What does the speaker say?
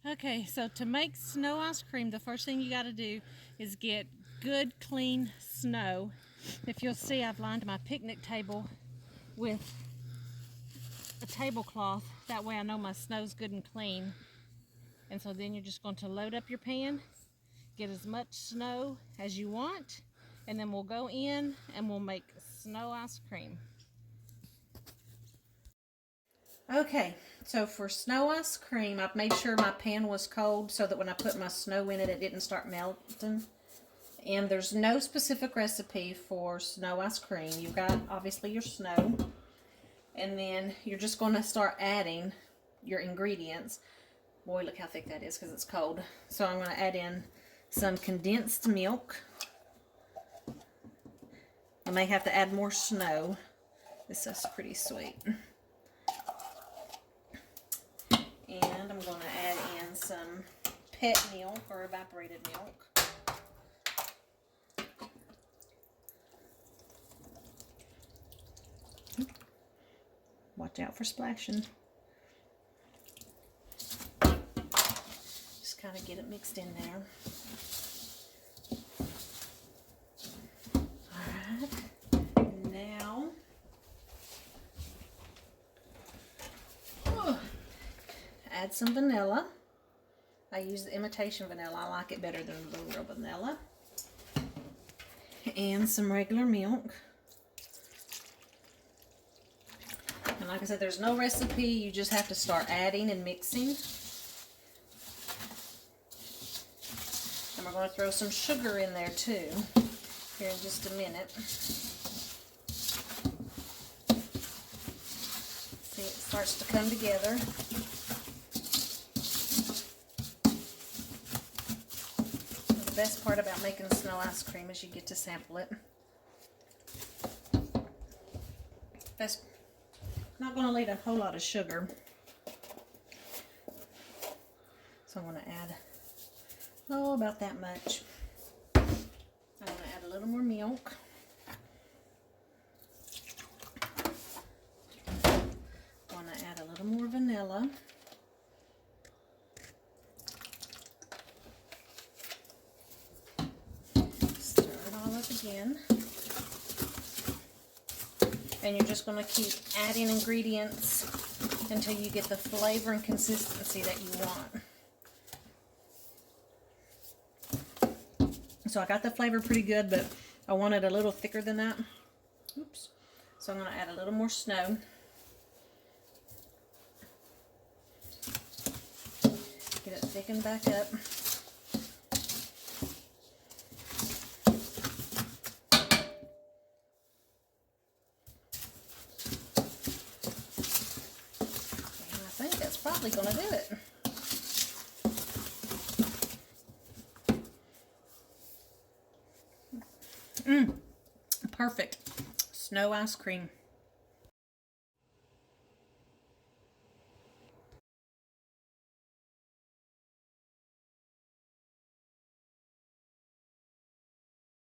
Okay, so to make snow ice cream, the first thing you got to do is get good, clean snow. If you'll see, I've lined my picnic table with a tablecloth. That way I know my snow's good and clean. And so then you're just going to load up your pan, get as much snow as you want, and then we'll go in and we'll make snow ice cream. Okay, so for snow ice cream, I've made sure my pan was cold so that when I put my snow in it, it didn't start melting. And there's no specific recipe for snow ice cream. You've got, obviously, your snow. And then you're just going to start adding your ingredients. Boy, look how thick that is because it's cold. So I'm going to add in some condensed milk. I may have to add more snow. This is pretty sweet. And I'm going to add in some pet milk or evaporated milk. Watch out for splashing. Just kind of get it mixed in there. Alright, now add some vanilla. I use the imitation vanilla. I like it better than the real vanilla. And some regular milk. And like I said, there's no recipe. You just have to start adding and mixing. And we're going to throw some sugar in there too here in just a minute. See, it starts to come together. The best part about making snow ice cream is you get to sample it. That's not going to need a whole lot of sugar. So I'm going to add, about that much. I'm going to add a little more milk. I'm going to add a little more vanilla. Stir it all up again. And you're just going to keep adding ingredients until you get the flavor and consistency that you want. So I got the flavor pretty good, but I want it a little thicker than that. Oops. So I'm going to add a little more snow. Get it thickened back up. Probably gonna do it. Perfect. Snow ice cream.